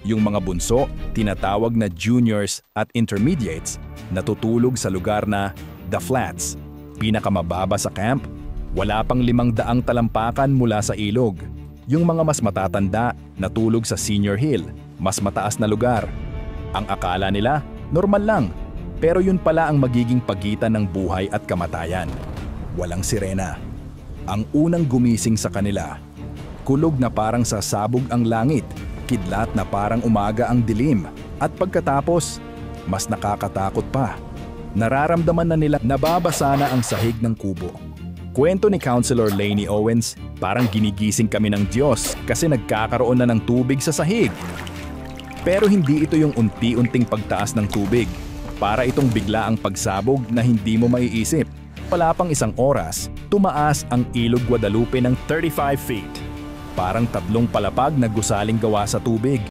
Yung mga bunso, tinatawag na juniors at intermediates, natutulog sa lugar na The Flats. Pinakamababa sa camp, wala pang 500 talampakan mula sa ilog. Yung mga mas matatanda, natulog sa Senior Hill, mas mataas na lugar. Ang akala nila, normal lang. Pero yun pala ang magiging pagitan ng buhay at kamatayan. Walang sirena. Ang unang gumising sa kanila, kulog na parang sasabog ang langit, kidlat na parang umaga ang dilim, at pagkatapos, mas nakakatakot pa. Nararamdaman na nila nababasa na ang sahig ng kubo. Kwento ni Counselor Lainey Owens, parang ginigising kami ng Diyos kasi nagkakaroon na ng tubig sa sahig. Pero hindi ito yung unti-unting pagtaas ng tubig. Para itong bigla ang pagsabog na hindi mo maiisip. Wala pang 1 oras, tumaas ang Ilog Guadalupe ng 35 feet. Parang 3 palapag na gusaling gawa sa tubig.